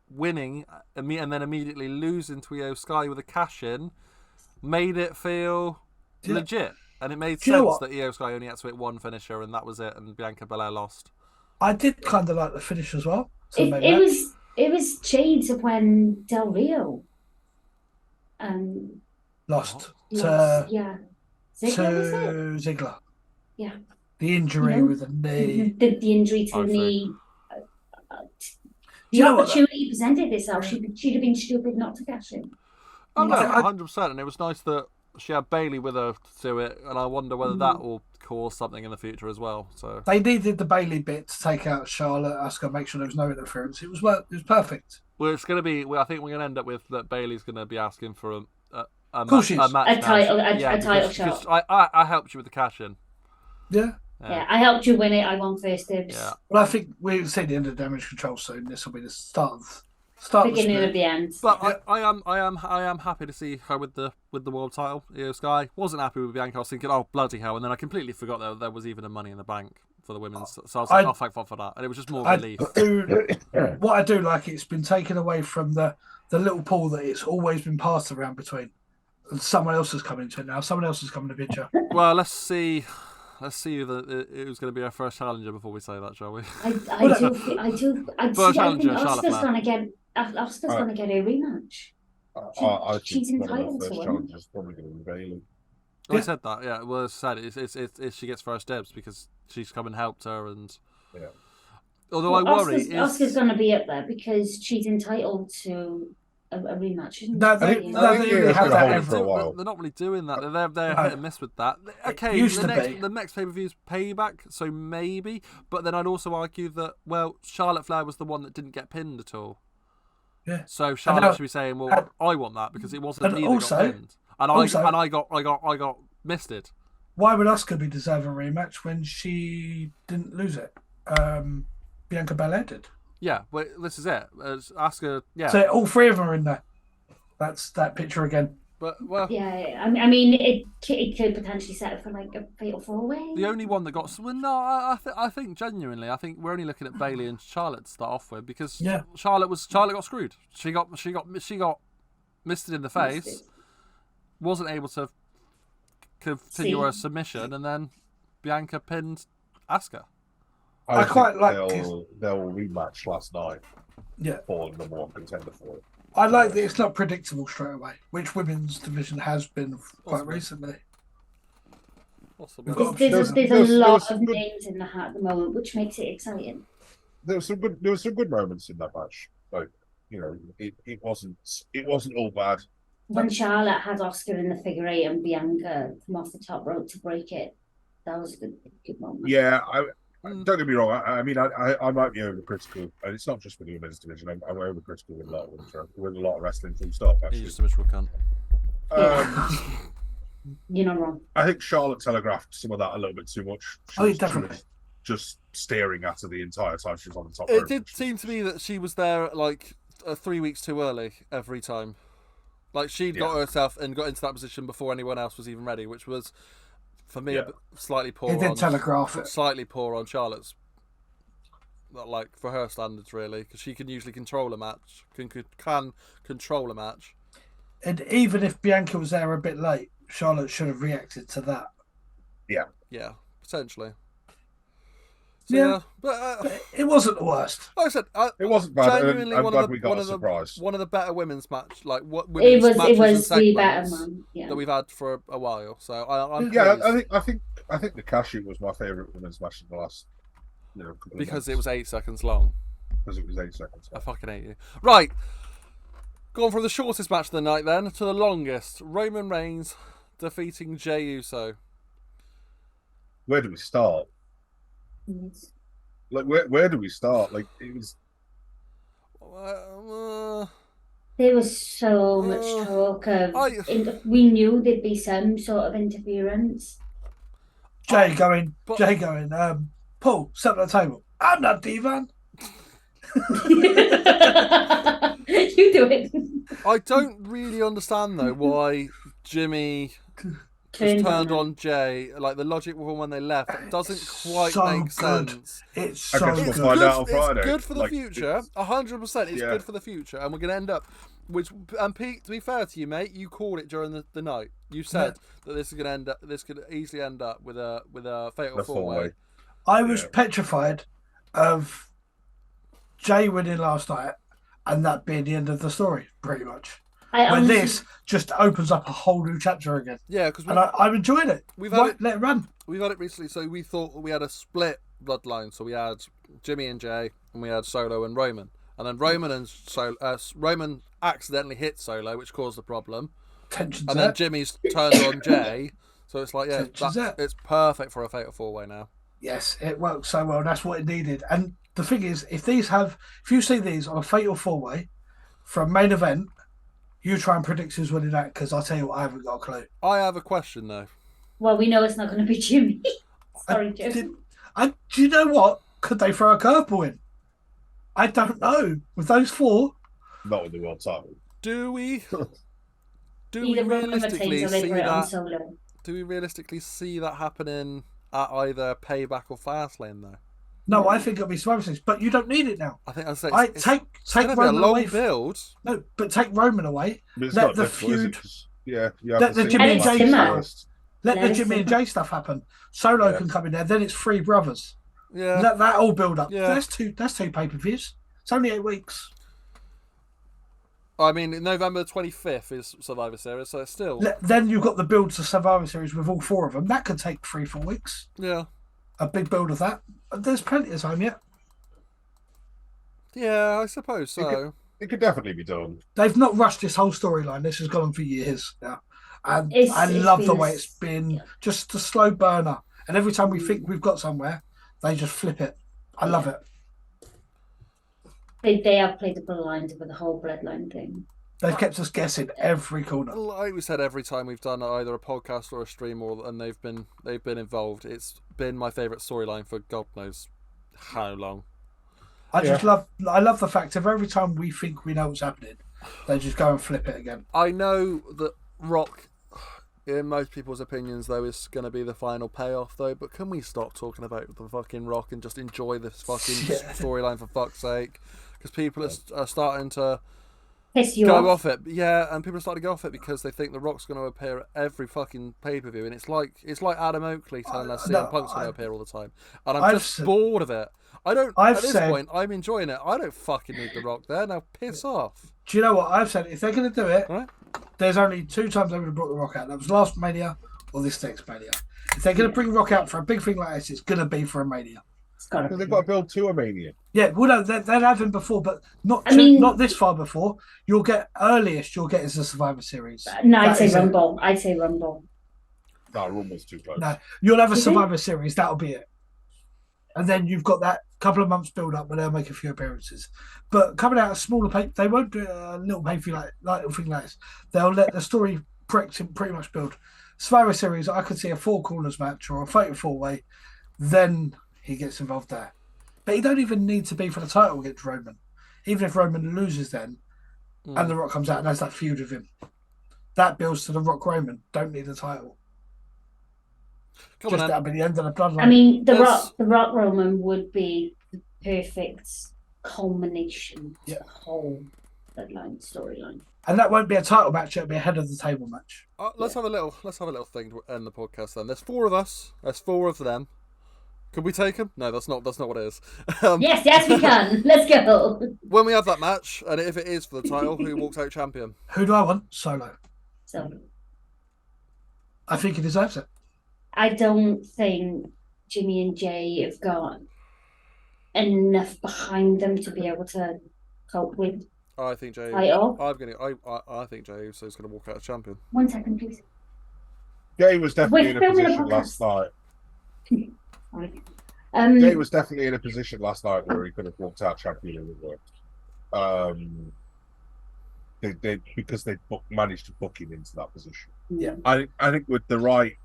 winning and then immediately losing to Io Sky with a cash-in made it feel legit. And it made sense that Io Sky only had to hit one finisher and that was it, and Bianca Belair lost. I did kind of like the finish as well. So It was shades of when Del Rio lost to Ziggler. Yeah. The injury with the knee. The injury to the knee. The opportunity presented itself. She'd have been stupid not to cash in. Oh, no, 100%. And it was nice that she had Bayley with her to it, and I wonder whether that will cause something in the future as well. So they needed the Bayley bit to take out Charlotte, Asuka, make sure there was no interference. It was perfect. Well, it's going to be. I think we're going to end up with that Bayley's going to be asking for a title shot. I helped you with the cash in. Yeah, I helped you win it. I won first dibs. Yeah. Well, I think we'll see the end of Damage Control soon. This will be the start of beginning of the end. But I am happy to see her with the world title. Io Sky wasn't happy with Bianca. I was thinking, oh bloody hell, and then I completely forgot that there was even a Money in the Bank for the women's. So I was like, oh thank God for that, and it was just more relief. What I do like, it's been taken away from the little pool that it's always been passed around between. And someone else has come into it now. Someone else has come in the picture. Well, let's see who's going to be our first challenger before we say that, shall we? I do. First challenger, Oscar's going to get a rematch. She's entitled to it. Probably going to be Bailey. I said that. Yeah, well, it's said it's she gets first dibs because she's come and helped her, and although I worry, Oscar's going to be up there because she's entitled to a rematch. They're not really doing that. They're hit and miss with that. Okay, the next pay per view is Payback, so maybe. But then I'd also argue that Charlotte Flair was the one that didn't get pinned at all. Yeah. So Charlotte should be saying, "Well, I want that because it wasn't me that got pinned, and I got misted." Why would Asuka be deserve a rematch when she didn't lose it? Bianca Belair did. Yeah, well, this is it. Asuka, yeah. So all three of them are in there. That's that picture again. But yeah, I mean, it could potentially set up for like a fatal 4-way. The only one that got I think genuinely, I think we're only looking at Bailey and Charlotte to start off with because Charlotte got screwed. She got misted in the face, wasn't able to continue her submission, and then Bianca pinned Asuka. I quite like they'll rematch last night. Yeah, for the number one contender for it. I like that it's not predictable straight away, which women's division has been quite recently. There's a lot of names in the hat at the moment, which makes it exciting. There were some good moments in that match. Like, it wasn't all bad. When Charlotte had Oscar in the figure eight and Bianca come off the top rope to break it, that was a good moment. Yeah, don't get me wrong. I mean, I might be overcritical, and it's not just with the women's division. I'm overcritical with a lot of wrestling from start. Actually, you're just a miserable cunt. You're not wrong. I think Charlotte telegraphed some of that a little bit too much. Definitely. Just staring at her the entire time she was on the top. It did seem to me that she was there like 3 weeks too early every time. Like she'd got herself and got into that position before anyone else was even ready, which was. For me, slightly poor. It did telegraph it. Slightly poor on Charlotte's, like for her standards, really, because she can usually control a match. Can control a match. And even if Bianca was there a bit late, Charlotte should have reacted to that. Yeah, potentially. So, but it wasn't the worst. Like I said, it wasn't bad. Genuinely, I'm glad we got a surprise. One of the better women's match, like what it was the better one that we've had for a while. So I think the cashew was my favourite women's match in the last. Because it was 8 seconds long. Because it was 8 seconds. I fucking hate you. Right, going from the shortest match of the night then to the longest. Roman Reigns defeating Jey Uso. Where do we start? Like where do we start? Like it was. There was so much talk of. We knew there'd be some sort of interference. Jay going. Paul, sit at the table. I'm not Divan. You do it. I don't really understand though why Jimmy. Just turned on Jay, like the logic when they left, it doesn't quite make sense. It's so good. It's good for the future, 100%. It's good for the future, and we're going to end up. And Pete, to be fair to you, mate, you called it during the night. You said that this is going to end up. This could easily end up with a fatal 4-way. I was petrified of Jay winning last night, and that being the end of the story, pretty much. When this just opens up a whole new chapter again. Yeah, because I'm enjoying it. Let it run. We've had it recently, so we thought we had a split bloodline. So we had Jimmy and Jay, and we had Solo and Roman. And then Roman accidentally hit Solo, which caused the problem. Tension's and then Jimmy's turned on Jay. So it's like, it's perfect for a fatal 4-way now. Yes, it works so well. That's what it needed. And the thing is, if you see these on a fatal 4-way for a main event, you try and predict who's winning that, because I'll tell you what, I haven't got a clue. I have a question, though. Well, we know it's not going to be Jimmy. Sorry, Jim. Do you know what? Could they throw a curveball in? I don't know. With those four, Not with the world title. Do we realistically see that? Do we realistically see that happening at either Payback or Fastlane though? No, I think it'll be Survivor Series, but you don't need it now. I think I'd say take Roman away. Build. No, but take Roman away. Let the feud. Let the Jimmy and Jay stuff. Let the Jimmy and Jay stuff happen. Solo can come in there. Then it's three brothers. Yeah. Let that all build up. Yeah. That's two pay-per-views. It's only 8 weeks. I mean, November 25th is Survivor Series, so it's still... Then you've got the build to Survivor Series with all 4 of them. That could take 3-4 weeks. Yeah. A big build of that. There's plenty of time yet. Yeah, I suppose so. It could definitely be done. They've not rushed this whole storyline. This has gone on for years now. And I love the way it's been. Just a slow burner. And every time we think we've got somewhere, they just flip it. I love it. They have played the bloodlines with the whole bloodline thing. They've kept us guessing every corner. Like we said, every time we've done either a podcast or a stream, and they've been involved. It's been my favourite storyline for God knows how long. I love the fact of every time we think we know what's happening, they just go and flip it again. I know that Rock, in most people's opinions, though, is going to be the final payoff, though. But can we stop talking about the fucking Rock and just enjoy this fucking storyline for fuck's sake? Because people are starting to go off it. Yeah, and people are starting to go off it because they think the Rock's going to appear at every fucking pay-per-view, and it's like Adam Oakley telling us CM Punk's going to appear all the time, and I'm just bored of it. At this point, I'm enjoying it. I don't fucking need the Rock there. Now piss off. Do you know what I've said? If they're going to do it, there's only 2 times they would have brought the Rock out. That was last Mania or this next Mania. If they're going to bring Rock out for a big thing like this, it's going to be for a Mania. Because they've got to build to a Mania. Yeah, well, no, they'll have him before, but not this far before. You'll get is the Survivor Series. No, I'd say Rumble. No, Rumble's too close. No, you'll have a Survivor Series. That'll be it. And then you've got that couple of months build up where they'll make a few appearances. But coming out a smaller pay, they won't do a little pay-per-view like thing like this. They'll let the story pretty much build. Survivor Series, I could see a 4 corners match or a fatal 4-way. Then he gets involved there. But he don't even need to be for the title against Roman. Even if Roman loses then, and The Rock comes out and has that feud with him. That builds to The Rock Roman. Don't need a title. That'll be the end of the bloodline. I mean, the Rock Roman would be the perfect culmination of the whole bloodline storyline. And that won't be a title match; it'll be a head of the table match. Let's have a little thing to end the podcast. Then there's 4 of us. There's 4 of them. Could we take them? No, that's not what it is. Yes, we can. Let's go. When we have that match, and if it is for the title, who walks out champion? Who do I want? Solo. I think he deserves it. I don't think Jimmy and Jay have got enough behind them to be able to cope with. I think Jay. I think Jay Uso's going to walk out as champion. 1 second, please. Jay was definitely in a position last night. Jay was definitely in a position last night where he could have walked out champion if it worked. Because they managed to book him into that position. Yeah, I think with the right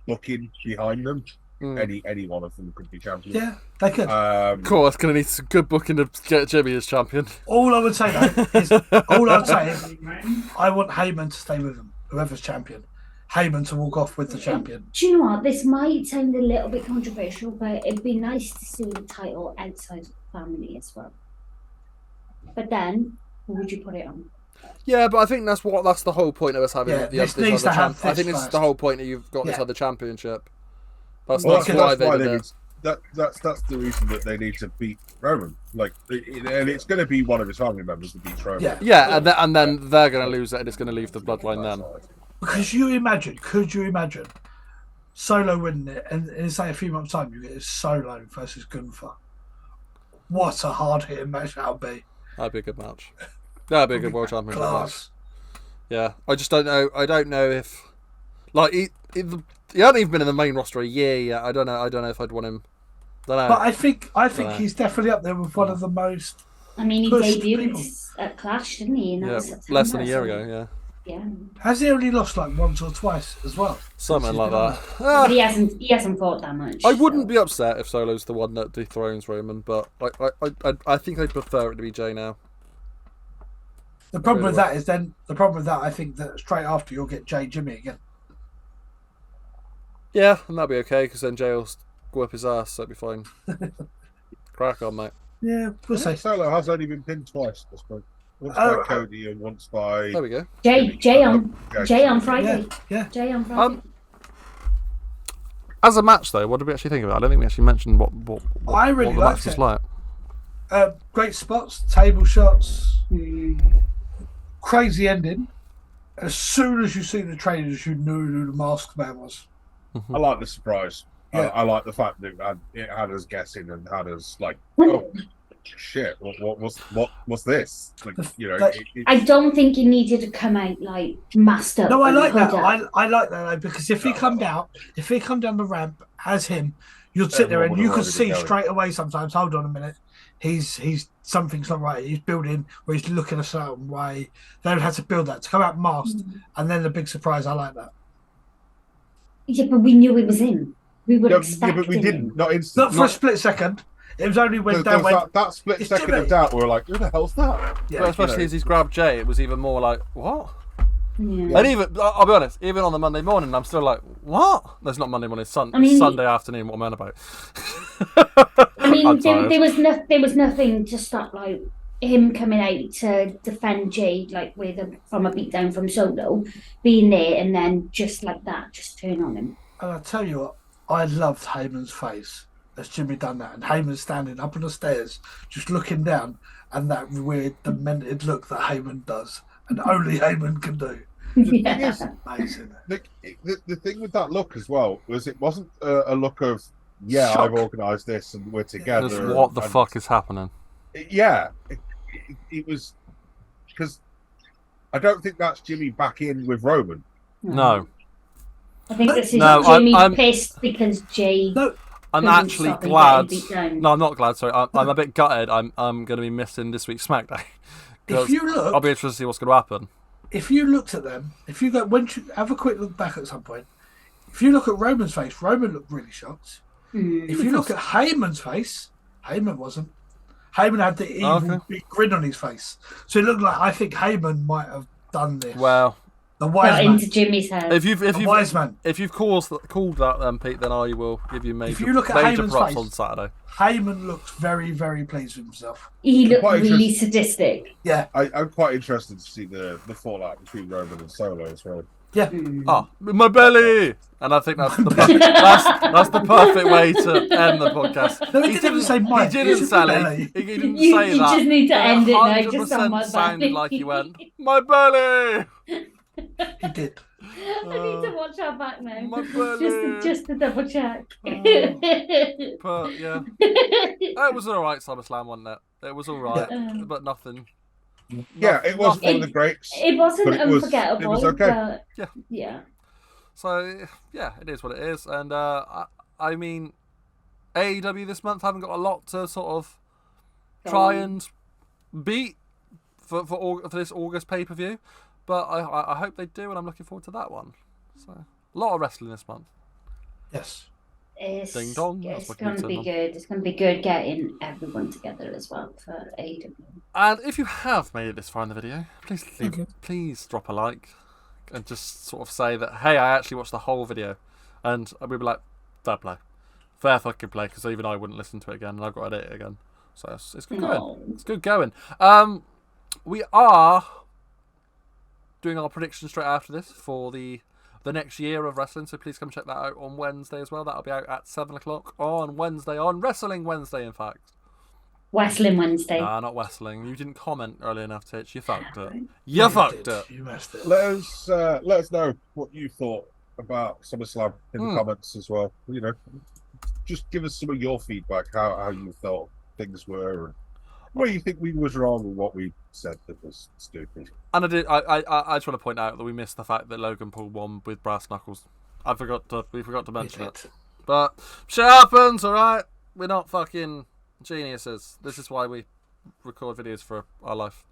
booking behind them, any one of them could be champion. Yeah, they could. Of course, going to need some good booking to get Jimmy as champion. All I would say though is, I want Heyman to stay with them, whoever's champion. Heyman to walk off with the champion. Do you know what? This might sound a little bit controversial, but it'd be nice to see the title outside of the family as well. But then, who would you put it on? Yeah, but I think that's the whole point of us having this other champion. I think this is the whole point that you've got this other championship. That's why they did it. That's the reason that they need to beat Roman. And it's going to be one of his family members that beats Roman. Yeah, and then they're going to lose it, and it's going to leave the bloodline then. Could you imagine Solo winning it, and in say a few months' time you get Solo versus Gunther? What a hard-hitting match that would be. That'd be a good match. That'd be a good World Championship match. Yeah, I just don't know. I don't know if he hasn't even been in the main roster a year yet. I don't know if I'd want him. Don't know. But I think he's definitely up there with one of the most. I mean, he debuted at Clash, didn't he? Less than a year ago. Yeah. Yeah. Has he only lost like once or twice as well? Something like that. But he hasn't fought that much. I wouldn't be upset if Solo's the one that dethrones Roman, but I think I'd prefer it to be Jay now. The problem with that I think that straight after you'll get Jay Jimmy again. Yeah, and that'll be okay because then Jay will whip his ass, so it'll be fine. Crack on, mate. Yeah, we'll say. Solo has only been pinned twice at this point. Once by Cody and once by. There we go. Jay on Friday. Yeah. Jay on Friday. As a match, though, what did we actually think of it? I don't think we actually mentioned what I really the match was like. Great spots, table shots, crazy ending. As soon as you see the trainers, you knew who the masked man was. I like the surprise. Yeah. I like the fact that it had us guessing and had us like, oh shit, what's this? Like, you know, I don't think he needed to come out like masked up. No, I like that. I like that though, because if he come down the ramp as him, you'd sit there and you could see straight away. Sometimes, hold on a minute, he's something's not right. He's building where he's looking a certain way. They would have to build that to come out masked, and then the big surprise. I like that. Yeah, but we knew it was him. We would expect. Yeah, but we didn't. Him. Not instantly. Not for a split second. It was only when Dan went. That split second of doubt, we were like, "Who the hell's that?" Yeah, but especially as he's grabbed Jay, it was even more like, "What?" Yeah. And even, I'll be honest, even on the Monday morning, I'm still like, "What?" There's not Monday morning, it's Sunday afternoon. What am I on about? I mean, there was nothing to stop like him coming out to defend Jay like from a beatdown from Solo, being there and then just like that, just turn on him. And I tell you what, I loved Heyman's face as Jimmy done that, and Heyman standing up on the stairs, just looking down, and that weird, demented look that Heyman does, and only Heyman can do. Yeah. Thing is, amazing. The thing with that look as well was it wasn't a look of Shock. I've organised this and we're together. Just what the fuck is happening? Yeah, it was because I don't think that's Jimmy back in with Roman. No. I think this is Jimmy's pissed because Jay. No. I'm actually glad. No, I'm not glad. Sorry, I'm a bit gutted. I'm going to be missing this week's SmackDown. If you look, I'll be interested to see what's going to happen. If you looked at them, if you go, have a quick look back at some point. If you look at Roman's face, Roman looked really shocked. If you look at Heyman's face, Heyman wasn't. Heyman had the evil big grin on his face, so it looked like I think Heyman might have done this. Well. The wise man. Into Jimmy's head. If you've wise man. If you've called that, Pete, then I will give you major. If you look at major Heyman's props face, on Saturday. Heyman looks very, very pleased with himself. He looked really sadistic. Yeah, I'm quite interested to see the fallout between Roman and Solo as well. Yeah. Oh, my belly, and I think that's the that's the perfect way to end the podcast. No, he didn't say Mike. He didn't say that. He didn't say that. You just need to end it now. Just on my 100% sounded belly. like you went, my belly. He did. I need to watch our back now. My belly. Just to double check. But yeah, it was all right. SummerSlam, wasn't it? It was all right, but nothing. Yeah, it wasn't one of the greats. It wasn't unforgettable. It was okay. But yeah. So yeah, it is what it is, and I mean, AEW this month haven't got a lot to sort of try and beat for this August pay-per-view, but I hope they do, and I'm looking forward to that one. So a lot of wrestling this month. Yes. Ding dong. It's going to be good. It's going to be good getting everyone together as well for AEW. And if you have made it this far in the video, please drop a like and just sort of say that, hey, I actually watched the whole video, and we'd be like, fair play, fair fucking play, because even I wouldn't listen to it again, and I've got to edit it again. So it's good going. It's good going. We are doing our predictions straight after this for the next year of wrestling, so please come check that out on Wednesday as well. That'll be out at 7 o'clock on Wednesday, on Wrestling Wednesday, in fact. Wrestling Wednesday. Nah, not wrestling. You didn't comment early enough, Titch. You fucked it. You fucked it. You messed it. Let us know what you thought about SummerSlam in the comments as well. You know, just give us some of your feedback, how you felt things were, and what you think we was wrong and what we said that was stupid. And I just want to point out that we missed the fact that Logan Paul won with brass knuckles. We forgot to mention it. But shit happens, alright? We're not fucking geniuses. This is why we record videos for our life.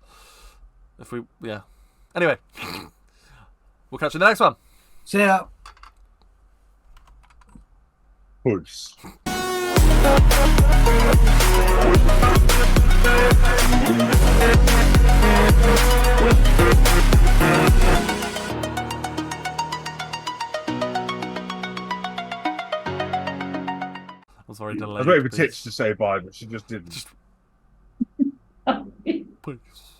Anyway. We'll catch you in the next one. See ya. Peace. I'm sorry, delayed. I was waiting for Titch to say bye, but she just didn't. Peace.